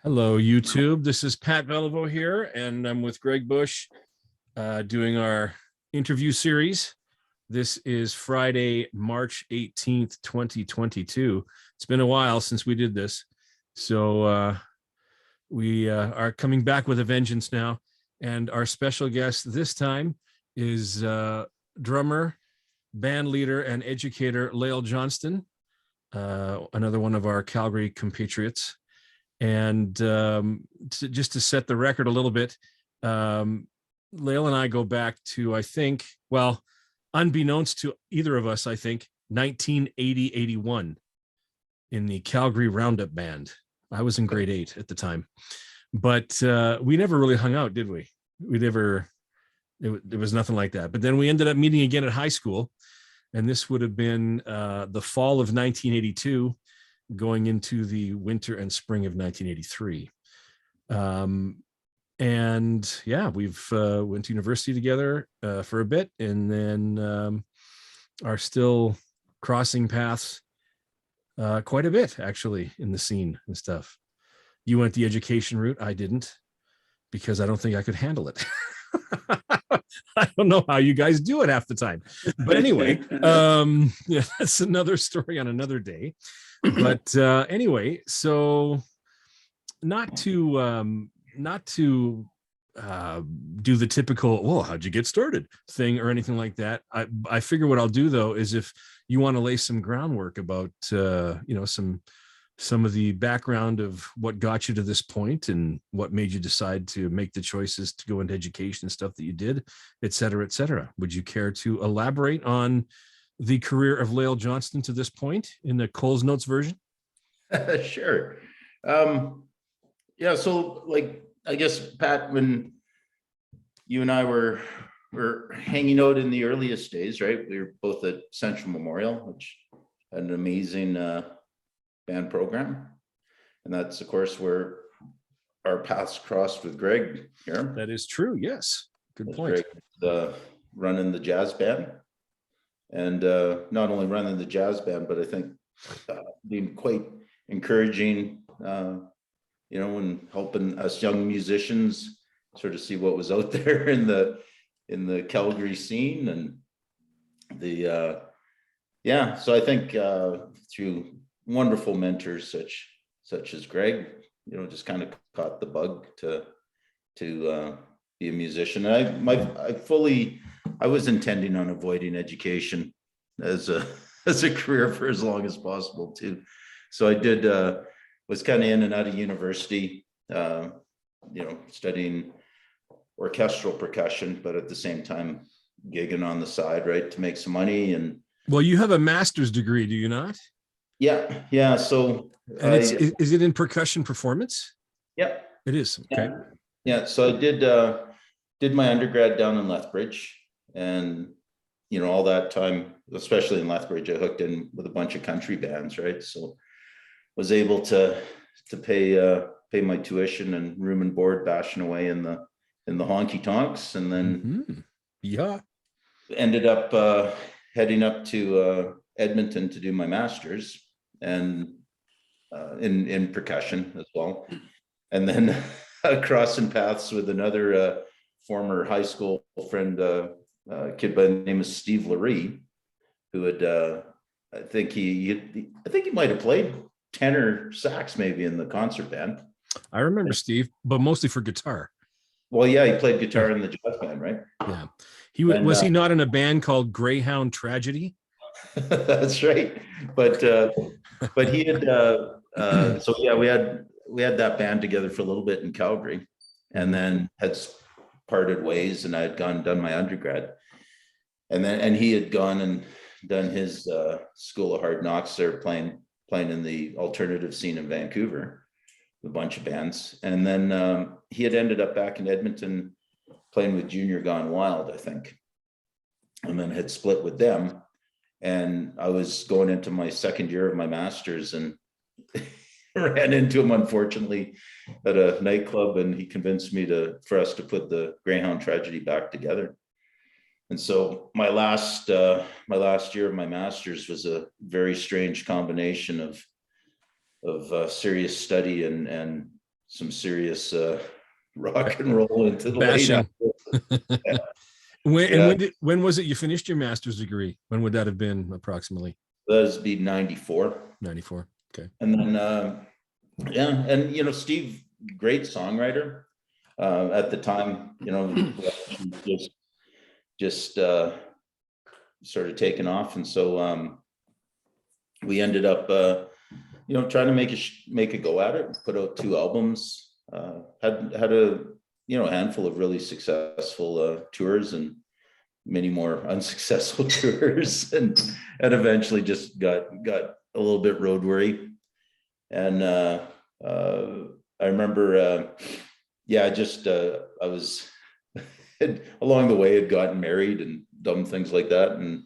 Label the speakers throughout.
Speaker 1: Hello, YouTube. This is Pat Belliveau here, and I'm with Greg Bush doing our interview series. This is Friday, March 18th, 2022. It's been a while since we did this. So we are coming back with a vengeance now. And our special guest this time is drummer, band leader, and educator Lael Johnston, another one of our Calgary compatriots. And just to set the record a little bit, Lael and I go back to, I think, well, unbeknownst to either of us, I think, 1980-81 in the Calgary Roundup Band. I was in grade 8 at the time. But we never really hung out, did we? There was nothing like that. But then we ended up meeting again at high school. And this would have been the fall of 1982. Going into the winter and spring of 1983. And yeah, we've went to university together for a bit, and then are still crossing paths quite a bit, actually, in the scene and stuff. You went the education route. I didn't, because I don't think I could handle it. I don't know how you guys do it half the time. But anyway, yeah, that's another story on another day. But anyway, so not to do the typical, well, how'd you get started thing or anything like that. I figure what I'll do, though, is if you want to lay some groundwork about some of the background of what got you to this point and what made you decide to make the choices to go into education and stuff that you did, et cetera, et cetera. Would you care to elaborate on the career of Lael Johnston to this point in the Coles Notes version?
Speaker 2: Sure. Yeah, so like, I guess, Pat, when you and I were hanging out in the earliest days, right? We were both at Central Memorial, which had an amazing band program. And that's, of course, where our paths crossed with Greg here.
Speaker 1: That is true, yes. Good point.
Speaker 2: Greg, running the jazz band. And not only running the jazz band, but I think being quite encouraging, and helping us young musicians sort of see what was out there in the Calgary scene. And so I think through wonderful mentors such as Greg, just kind of caught the bug to be a musician. And I was intending on avoiding education as a career for as long as possible too. So I did was kind of in and out of university, studying orchestral percussion, but at the same time gigging on the side, right, to make some money. And
Speaker 1: well, you have a master's degree, do you not?
Speaker 2: Yeah. So
Speaker 1: and is it in percussion performance?
Speaker 2: Yeah,
Speaker 1: it is. Okay.
Speaker 2: Yeah. So I did my undergrad down in Lethbridge, and all that time, especially in Lethbridge, I hooked in with a bunch of country bands, right? So was able to pay my tuition and room and board, bashing away in the honky tonks, and then ended up heading up to Edmonton to do my master's, and in percussion as well, and then crossing paths with another former high school friend, kid by the name of Steve Laree, who had I think he might have played tenor sax maybe in the concert band.
Speaker 1: I remember Steve, but mostly for guitar.
Speaker 2: Well, yeah, he played guitar in the jazz band, right?
Speaker 1: Yeah. Was he not in a band called Greyhound Tragedy?
Speaker 2: That's right. But he had so yeah, we had that band together for a little bit in Calgary, and then had parted ways, and I had done my undergrad, and he had gone and done his School of Hard Knocks there, playing in the alternative scene in Vancouver with a bunch of bands. And then he had ended up back in Edmonton playing with Junior Gone Wild, I think, and then had split with them. And I was going into my second year of my master's, and ran into him, unfortunately, at a nightclub, and he convinced me for us to put the Greyhound Tragedy back together. And so my last year of my master's was a very strange combination of serious study and some serious rock and roll into the
Speaker 1: Bashing.
Speaker 2: late. Yeah.
Speaker 1: When was it you finished your master's degree? When would that have been approximately?
Speaker 2: That would be 94.
Speaker 1: 94. Okay.
Speaker 2: And then, yeah, and you know, Steve, great songwriter at the time. You know, just sort of taken off, and so we ended up, you know, trying to make a go at it. Put out 2 albums. Had a handful of really successful tours and many more unsuccessful tours, and eventually just got a little bit road weary. And I remember, yeah, just I was along the way had gotten married and done things like that, and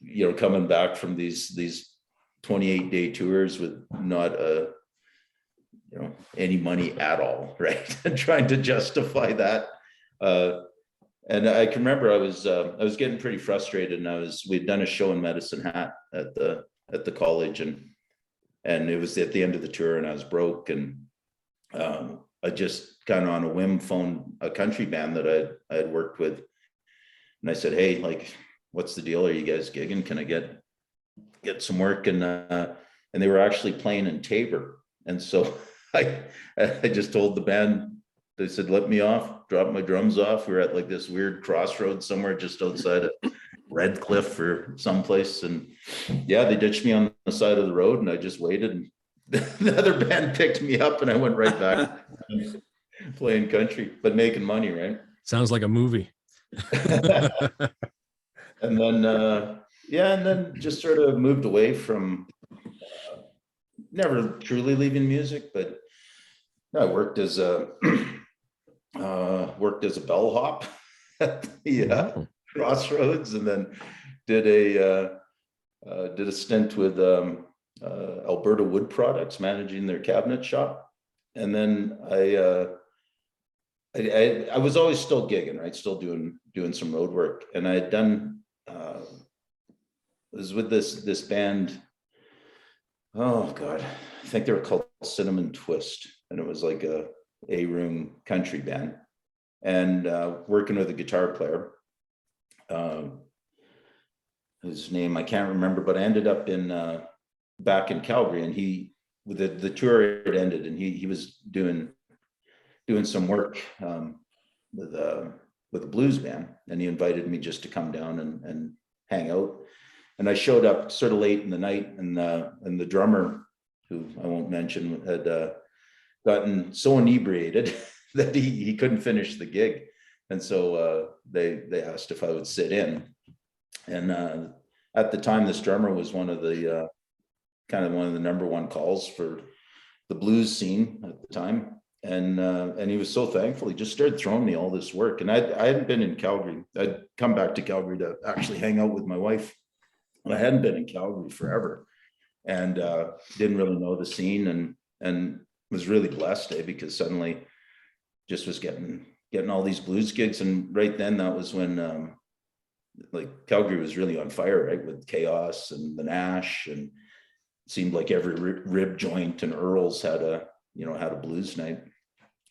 Speaker 2: you know, coming back from these 28-day tours with not any money at all, right? And trying to justify that. And I can remember I was getting pretty frustrated, and we'd done a show in Medicine Hat at the college, and it was at the end of the tour, and I was broke, and I just kind of on a whim phoned a country band that I had worked with, and I said, hey, like, what's the deal? Are you guys gigging? Can I get some work? And they were actually playing in Tabor, and so I just told the band. They said, let me off, drop my drums off. We were at like this weird crossroads somewhere just outside of Redcliffe or someplace. And yeah, they ditched me on the side of the road, and I just waited. And the other band picked me up, and I went right back playing country, but making money, right?
Speaker 1: Sounds like a movie.
Speaker 2: And then, yeah, and then just sort of moved away from never truly leaving music, but I worked as a bellhop at the crossroads, and then did a stint with Alberta Wood Products, managing their cabinet shop. And then I was always still gigging, right? Still doing some road work. And I had done was with this band. Oh God, I think they were called Cinnamon Twist, and it was like a room country band, and working with a guitar player. His name I can't remember, but I ended up back in Calgary, and the tour had ended, and he was doing some work with a blues band, and he invited me just to come down and hang out. And I showed up sort of late in the night, and the drummer, who I won't mention, had gotten so inebriated that he couldn't finish the gig, and so they asked if I would sit in. And at the time, this drummer was one of the number one calls for the blues scene at the time, and he was so thankful. He just started throwing me all this work, and I hadn't been in Calgary. I'd come back to Calgary to actually hang out with my wife, and I hadn't been in Calgary forever, and didn't really know the scene, and was really blessed, because suddenly just was getting all these blues gigs. And right then, that was when like Calgary was really on fire, right, with Chaos and the Nash, and it seemed like every rib joint and Earl's had a blues night.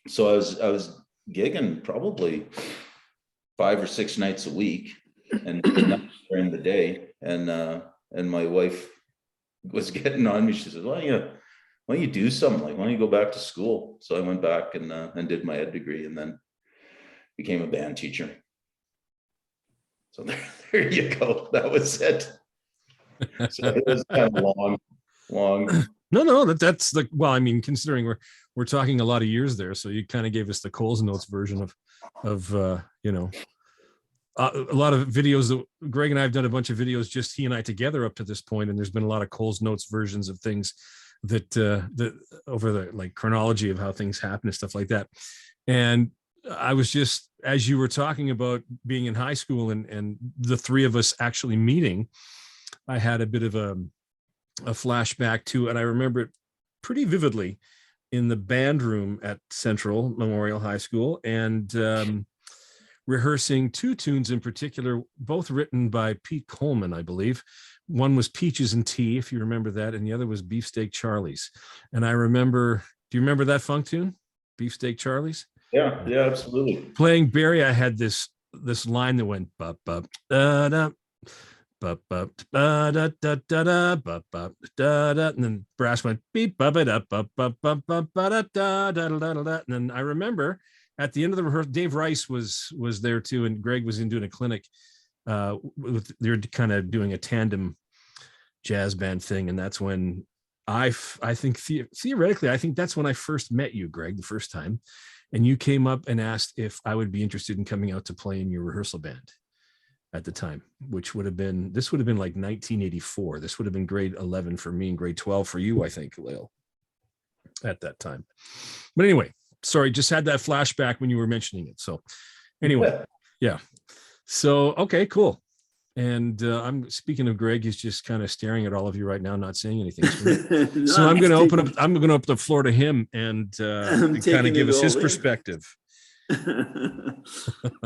Speaker 2: So I was gigging probably 5 or 6 nights a week, and during the day, and my wife was getting on me. She said, why don't you do something? Like, why don't you go back to school? So I went back and did my ed degree, and then became a band teacher. So there you go. That was it. So it was kind of long.
Speaker 1: No, that's like, well, I mean, considering we're talking a lot of years there, so you kind of gave us the Coles Notes version of a lot of videos that Greg and I have done a bunch of videos, just he and I together up to this point, and there's been a lot of Coles Notes versions of things that over the like chronology of how things happen and stuff like that. And I was just, as you were talking about being in high school and the three of us actually meeting, I had a bit of a flashback to, and I remember it pretty vividly, in the band room at Central Memorial High School, and rehearsing 2 tunes in particular, both written by Pete Coleman, I believe. One was Peaches and Tea, if you remember that, and the other was Beefsteak Charlie's. And I remember Do you remember that funk tune? Beefsteak Charlie's?
Speaker 2: Yeah, yeah, absolutely.
Speaker 1: Playing Barry, I had this line that went bup bup da da bup bup da da da da da bup bup da da, and then brass went beep bup it up bup bup bup bup da da da da da da. And then I remember at the end of the rehearsal, Dave Rice was there too, and Greg was in doing a clinic. They're kind of doing a tandem jazz band thing, and that's when I think theoretically, I think that's when I first met you, Greg, the first time. And you came up and asked if I would be interested in coming out to play in your rehearsal band at the time, which would have been like 1984. This would have been grade 11 for me and grade 12 for you, I think, Lael, at that time. But anyway, sorry, just had that flashback when you were mentioning it. So anyway, yeah. So, okay, cool. And I'm speaking of Greg, he's just kind of staring at all of you right now, not saying anything. So I'm going to open up the floor to him and kind of give us his perspective.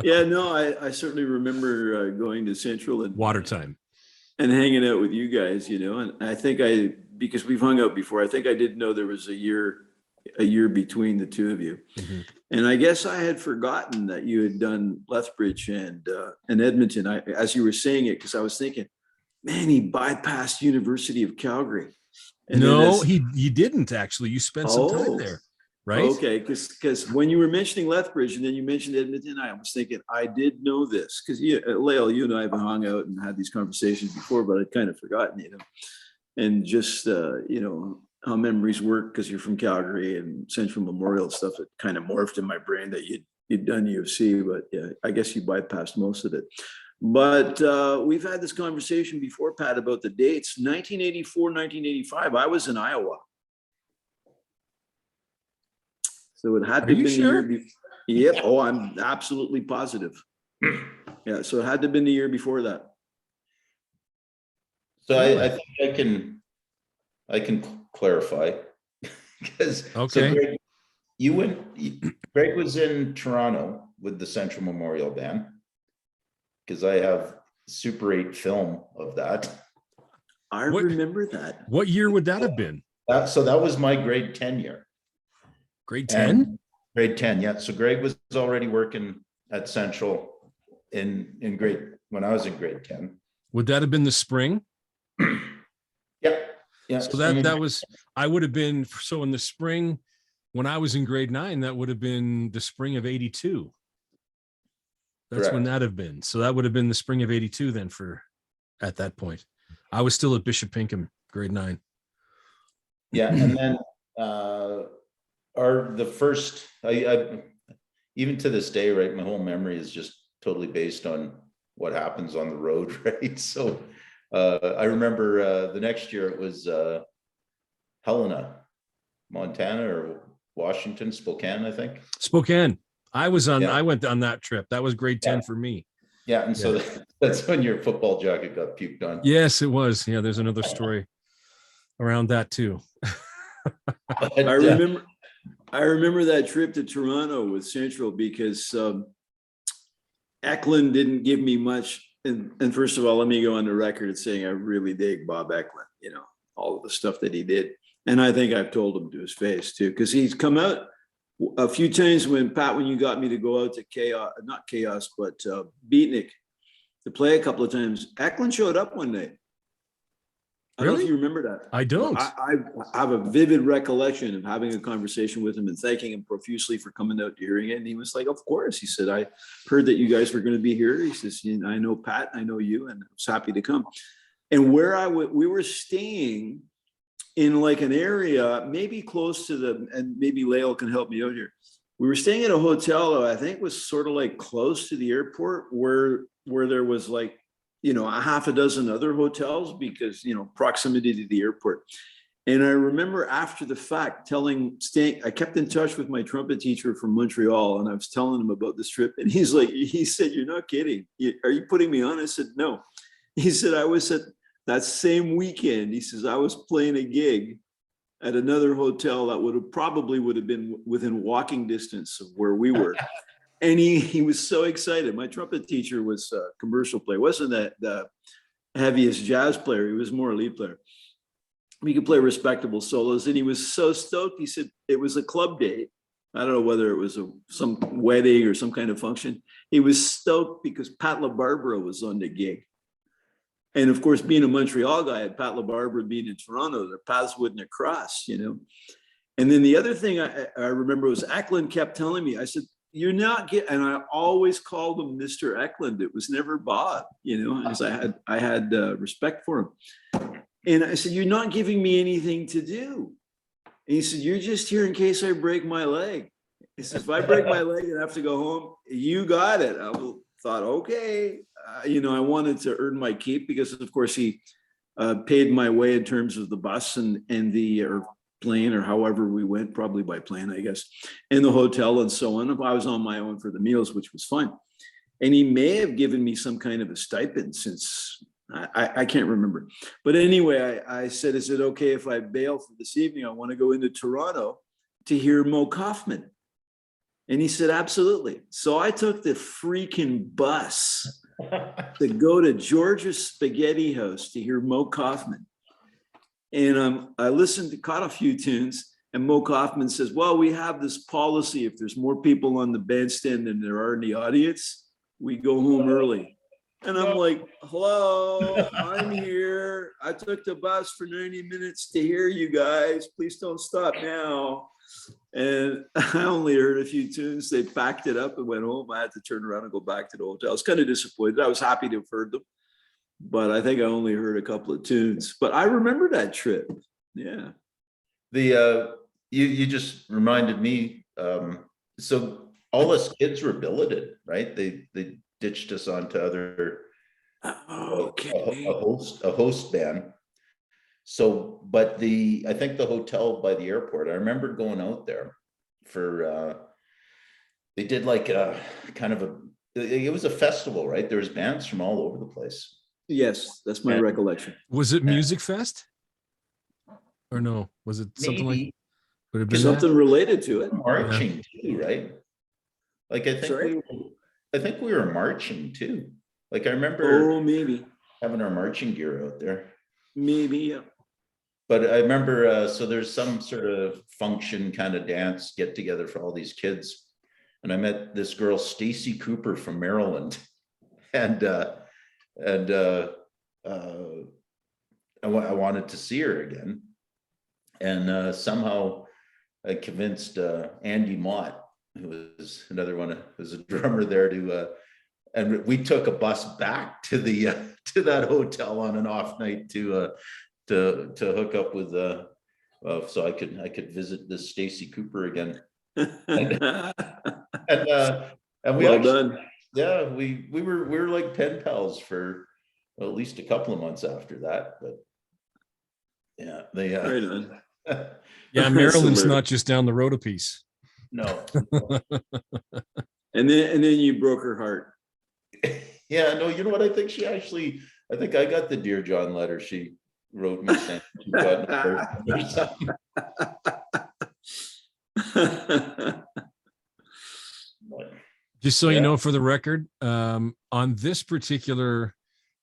Speaker 3: Yeah, no, I certainly remember going to Central and
Speaker 1: Water Time
Speaker 3: and hanging out with you guys, and I think because we've hung out before, I think I didn't know there was a year between the two of you. Mm-hmm. And I guess I had forgotten that you had done Lethbridge and Edmonton. As you were saying it, because I was thinking, man, he bypassed University of Calgary.
Speaker 1: And no, he didn't actually. You spent some time there, right?
Speaker 3: Okay, because when you were mentioning Lethbridge and then you mentioned Edmonton, I was thinking I did know this because Lael, you and I have hung out and had these conversations before, but I'd kind of forgotten, and just how memories work because you're from Calgary and Central Memorial stuff. It kind of morphed in my brain that you'd done UFC, but yeah, I guess you bypassed most of it. But we've had this conversation before, Pat, about the dates. 1984, 1985, I was in Iowa. So it had to have been the year before. Yep. Oh, I'm absolutely positive. Yeah. So it had to have been the year before that.
Speaker 2: So I think I can clarify because
Speaker 1: okay.
Speaker 2: So Greg was in Toronto with the Central Memorial Band because I have Super 8 film of that.
Speaker 3: I remember that.
Speaker 1: What year would that have been?
Speaker 2: So that was my grade 10 year.
Speaker 1: Grade 10?
Speaker 2: Grade 10, yeah. So Greg was already working at Central when I was in grade 10.
Speaker 1: Would that have been the spring?
Speaker 2: Yeah. Yeah.
Speaker 1: So that was, I would have been, so in the spring, when I was in grade 9, that would have been the spring of 82. That's correct. When that have been. So that would have been the spring of 82 then at that point. I was still at Bishop Pinkham, grade 9.
Speaker 2: Yeah. And then even to this day, right, my whole memory is just totally based on what happens on the road, right? So I remember the next year it was Helena, Montana or Washington, Spokane, I think.
Speaker 1: Spokane. I went on that trip. That was grade 10 for me.
Speaker 2: Yeah. And so that's when your football jacket got puked on.
Speaker 1: Yes, it was. Yeah, there's another story around that too.
Speaker 3: But, I remember that trip to Toronto with Central because Eklund didn't give me much. And first of all, let me go on the record as saying I really dig Bob Eklund, all of the stuff that he did. And I think I've told him to his face too, because he's come out a few times when you got me to go out to Beatnik to play a couple of times. Eklund showed up one night. I don't know if you remember that.
Speaker 1: I don't.
Speaker 3: I have a vivid recollection of having a conversation with him and thanking him profusely for coming out to hearing it. And he was like, of course. He said, I heard that you guys were going to be here. He says, I know Pat, I know you, and I was happy to come. And we were staying in like an area, maybe close to and maybe Lael can help me out here. We were staying at a hotel that I think was sort of like close to the airport where there was like, a half a dozen other hotels because, proximity to the airport. And I remember after the fact I kept in touch with my trumpet teacher from Montreal and I was telling him about this trip. And he said, you're not kidding. Are you putting me on? I said, no. He said, I was at that same weekend. He says, I was playing a gig at another hotel that probably would have been within walking distance of where we were. And he was so excited. My trumpet teacher was a commercial player. Wasn't that the heaviest jazz player. He was more a lead player. we could play respectable solos. And he was so stoked. He said it was a club date. I don't know whether it was some wedding or some kind of function. He was stoked because Pat LaBarbera was on the gig. And of course, being a Montreal guy and Pat LaBarbera being in Toronto, their paths wouldn't have crossed, you know. And then the other thing I remember was Eklund kept telling me, I said, you're not getting, and I always called him Mr. Eklund. It was never Bob, you know, as I had respect for him. And I said, you're not giving me anything to do. And he said, you're just here in case I break my leg. He says, if I break my leg and have to go home, you got it. I thought, okay. You know, I wanted to earn my keep because, of course, he paid my way in terms of the bus and the or plane or however we went, probably by plane, I guess, and the hotel and so on. I was on my own for the meals, which was fun. And he may have given me some kind of a stipend since I can't remember. But anyway, I said, is it okay if I bail for this evening? I want to go into Toronto to hear Mo Kaufman. And he said, absolutely. So I took the freaking bus to go to George's Spaghetti House to hear Mo Kaufman. And I caught a few tunes, and Mo Kaufman says, well, we have this policy. If there's more people on the bandstand than there are in the audience, we go home early. And I'm like, hello, I'm here. I took the bus for 90 minutes to hear you guys. Please don't stop now. And I only heard a few tunes. They packed it up and went home. I had to turn around and go back to the hotel. I was kind of disappointed. I was happy to have heard them, but I think I only heard a couple of tunes. But I remember that trip. Yeah.
Speaker 2: You just reminded me. So all us kids were billeted, right? They ditched us onto other
Speaker 3: okay.
Speaker 2: a host band. So, but I think the hotel by the airport, I remember going out there for, they did like a kind of it was a festival, right? There was bands from all over the place.
Speaker 3: Yes, that's my recollection.
Speaker 1: Was it Music Fest? Or no? Was it something
Speaker 2: Maybe.
Speaker 1: like, would have been
Speaker 3: Something related to it?
Speaker 2: Marching too, right? Like I think we were marching too. Like I remember
Speaker 3: maybe
Speaker 2: having our marching gear out there.
Speaker 3: Maybe, yeah.
Speaker 2: But I remember, so there's some sort of function kind of dance get together for all these kids. And I met this girl, Stacy Cooper from Maryland. And I wanted to see her again. And somehow I convinced Andy Mott, who was another one, who's a drummer there, and we took a bus back to the to that hotel on an off night to hook up with so I could visit this Stacy Cooper again. And we
Speaker 3: well
Speaker 2: actually,
Speaker 3: done.
Speaker 2: Yeah, we were like pen pals for at least a couple of months after that. But yeah, they
Speaker 3: Right on.
Speaker 1: Yeah, Maryland's not just down the road a piece.
Speaker 2: No.
Speaker 3: And then you broke her heart.
Speaker 2: Yeah, no, you know what? I think I got the Dear John letter she wrote me saying she got or something.
Speaker 1: Just so you know, for the record, on this particular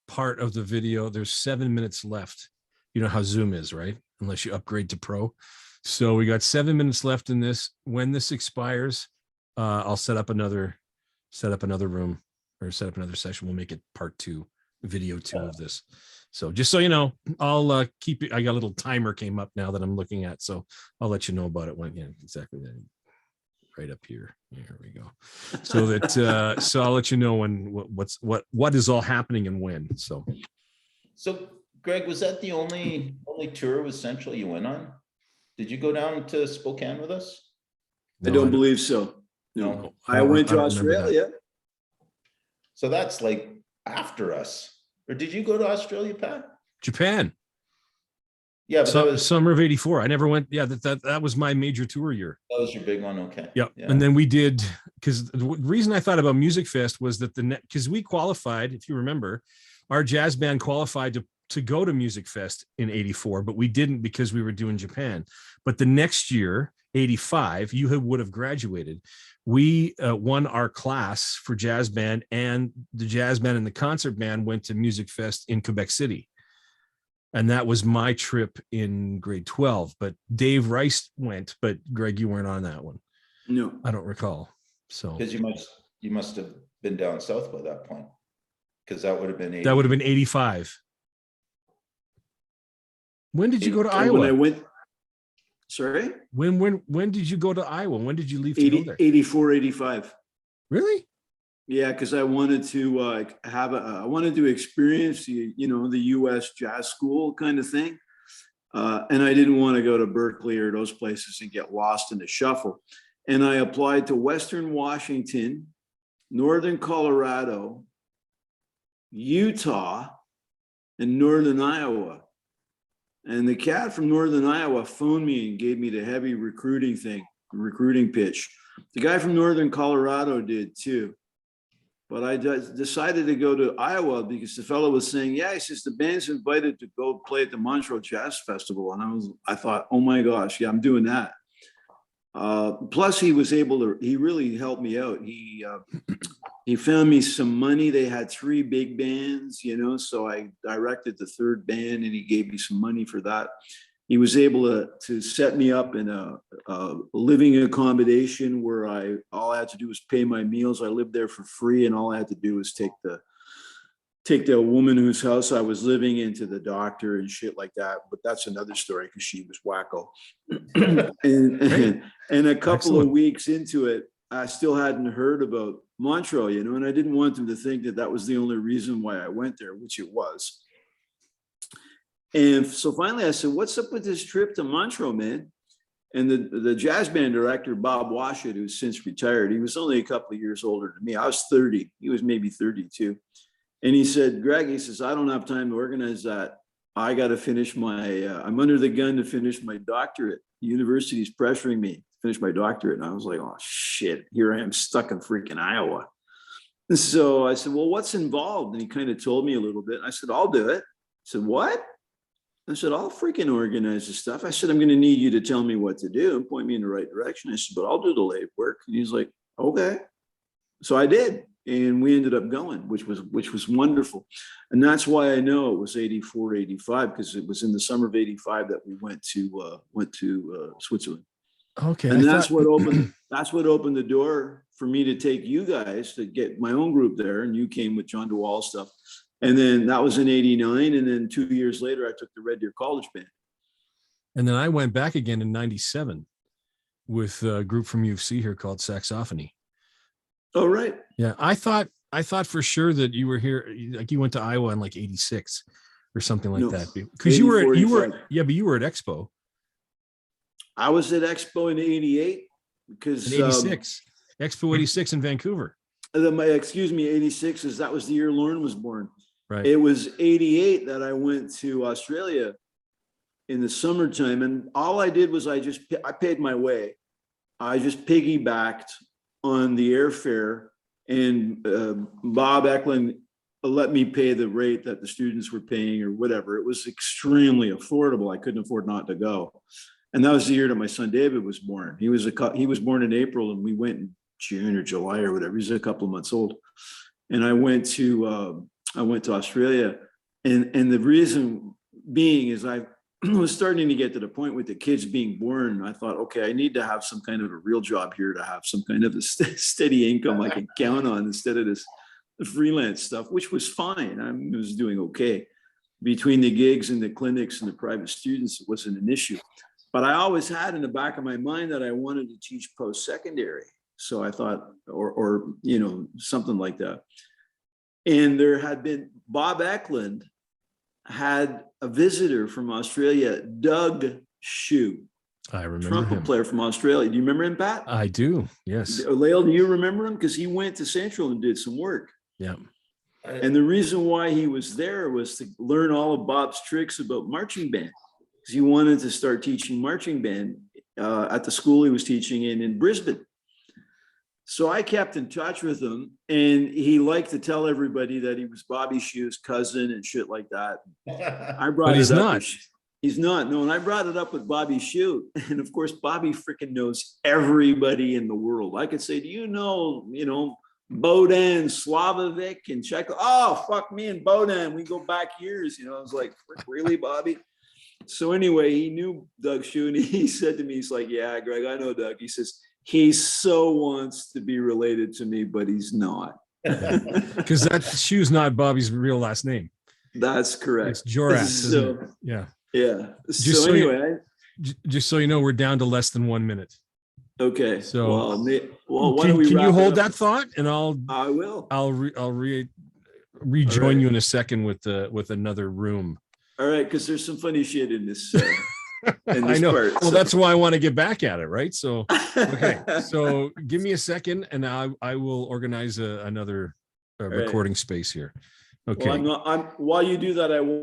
Speaker 1: part of the video, there's 7 minutes left. You know how Zoom is, right? Unless you upgrade to Pro. So we got 7 minutes left in this. When this expires, I'll set up another room or set up another session. We'll make it part 2, video 2 of this. So just so you know, I'll keep it. I got a little timer came up now that I'm looking at, so I'll let you know about it when, exactly that. Right up here. Here we go. So that so I'll let you know when what is all happening and when. So
Speaker 2: Greg, was that the only tour with Central you went on? Did you go down to Spokane with us?
Speaker 3: I don't believe so. No, I went to Australia.
Speaker 2: So that's like after us. Or did you go to Australia, Pat?
Speaker 1: Japan.
Speaker 2: Yeah, but that was
Speaker 1: summer of '84. I never went. Yeah, that was my major tour year.
Speaker 2: That was your big one. Okay.
Speaker 1: Yeah. And then we did, because the reason I thought about Music Fest was that because we qualified, if you remember, our jazz band qualified to go to Music Fest in '84, but we didn't because we were doing Japan. But the next year, '85, you would have graduated. We won our class for jazz band, and the jazz band and the concert band went to Music Fest in Quebec City. And that was my trip in grade 12. But Dave Rice went, but Greg, you weren't on that one.
Speaker 3: No.
Speaker 1: I don't recall. So
Speaker 2: Because you must have been down south by that point. Because that would have been 80.
Speaker 1: that would have been 85. When did you go to Iowa?
Speaker 3: When I went, sorry?
Speaker 1: When did you go to Iowa? When did you leave to go there?
Speaker 3: 84, 85.
Speaker 1: Really?
Speaker 3: Yeah, because I wanted to I wanted to experience the U.S. jazz school kind of thing, and I didn't want to go to Berkeley or those places and get lost in the shuffle. And I applied to Western Washington, Northern Colorado, Utah, and Northern Iowa. And the cat from Northern Iowa phoned me and gave me the heavy recruiting pitch. The guy from Northern Colorado did too. But I decided to go to Iowa because the fellow was saying, yeah, he says the band's invited to go play at the Montreal Jazz Festival. And I thought, oh my gosh, yeah, I'm doing that. Plus he really helped me out. He found me some money. They had 3 big bands, so I directed the 3rd band and he gave me some money for that. He was able to set me up in a living accommodation where all I had to do was pay my meals. I lived there for free, and all I had to do was take the woman whose house I was living in to the doctor and shit like that. But that's another story because she was wacko. and a couple of weeks into it, I still hadn't heard about Montreal, and I didn't want them to think that was the only reason why I went there, which it was. And so finally I said, what's up with this trip to Montreal, man? And the jazz band director, Bob Washut, who's since retired, he was only a couple of years older than me. I was 30. He was maybe 32. And he said, Greg, he says, I don't have time to organize that. I got to finish I'm under the gun to finish my doctorate. The university's pressuring me to finish my doctorate. And I was like, oh, shit, here I am stuck in freaking Iowa. And so I said, well, what's involved? And he kind of told me a little bit. I said, I'll do it. I said, what? I said, I'll freaking organize this stuff. I said, I'm going to need you to tell me what to do and point me in the right direction. I said, but I'll do the late work. And he's like, okay. So I did. And we ended up going, which was wonderful. And that's why I know it was 84, 85, because it was in the summer of 85 that we went to Switzerland.
Speaker 1: Okay.
Speaker 3: And that's what opened the door for me to take you guys to get my own group there. And you came with John DeWall stuff. And then that was in 89. And then 2 years later, I took the Red Deer College Band.
Speaker 1: And then I went back again in 97 with a group from U of C here called Saxophony. Oh, right. Yeah. I thought for sure that you were here, like you went to Iowa in like 86 or something like that. Because you were at Expo. I was at Expo in 88 because in 86. Expo 86 in Vancouver. 86 is that was the year Lauren was born. Right. It was 88 that I went to Australia in the summertime. And all I did was I paid my way. I just piggybacked on the airfare, and Bob Eklund let me pay the rate that the students were paying or whatever. It was extremely affordable. I couldn't afford not to go. And that was the year that my son David was born. He was born in April, and we went in June or July or whatever. He's a couple of months old. And I went to Australia. And the reason being is I was starting to get to the point with the kids being born. I thought, okay, I need to have some kind of a real job here to have some kind of a steady income I can count on instead of this freelance stuff, which was fine. I was doing okay. Between the gigs and the clinics and the private students, it wasn't an issue. But I always had in the back of my mind that I wanted to teach post-secondary. So I thought, or something like that. And there had been, Bob Eklund had a visitor from Australia, Doug Shue. I remember trumpet him. Player from Australia. Do you remember him, Pat? I do, yes. Lael, do you remember him? Because he went to Central and did some work. Yeah. And the reason why he was there was to learn all of Bob's tricks about marching band. Because he wanted to start teaching marching band at the school he was teaching in Brisbane. So I kept in touch with him, and he liked to tell everybody that he was Bobby Shue's cousin and shit like that. But he's not. He's not. No, and I brought it up with Bobby Shue, and of course, Bobby freaking knows everybody in the world. I could say, do you know
Speaker 3: Bodan, Slavovic, and Czech. Oh, fuck, me and Bodan, we go back years. You know, I was like, really, Bobby? So anyway, he knew Doug Shue, and he said to me, he's like, yeah, Greg, I know Doug. He says, he so wants to be related to me, but he's not.
Speaker 1: Because that Shue's not Bobby's real last name.
Speaker 3: That's correct.
Speaker 1: It's Joras.
Speaker 3: So,
Speaker 1: yeah.
Speaker 3: Yeah.
Speaker 1: Just
Speaker 3: So anyway,
Speaker 1: just so you know, we're down to less than 1 minute.
Speaker 3: okay.
Speaker 1: So
Speaker 3: why don't we
Speaker 1: can you
Speaker 3: wrap it
Speaker 1: hold
Speaker 3: up?
Speaker 1: that thought, and
Speaker 3: I will.
Speaker 1: I'll rejoin
Speaker 3: All right.
Speaker 1: you in a second with another room.
Speaker 3: All right, because there's some funny shit in this.
Speaker 1: I know.
Speaker 3: Part,
Speaker 1: well,
Speaker 3: so.
Speaker 1: that's why I want to get back at it, right? So, okay. So give me a second, and I will organize another recording space here. Okay.
Speaker 3: Well, while you do that, I will.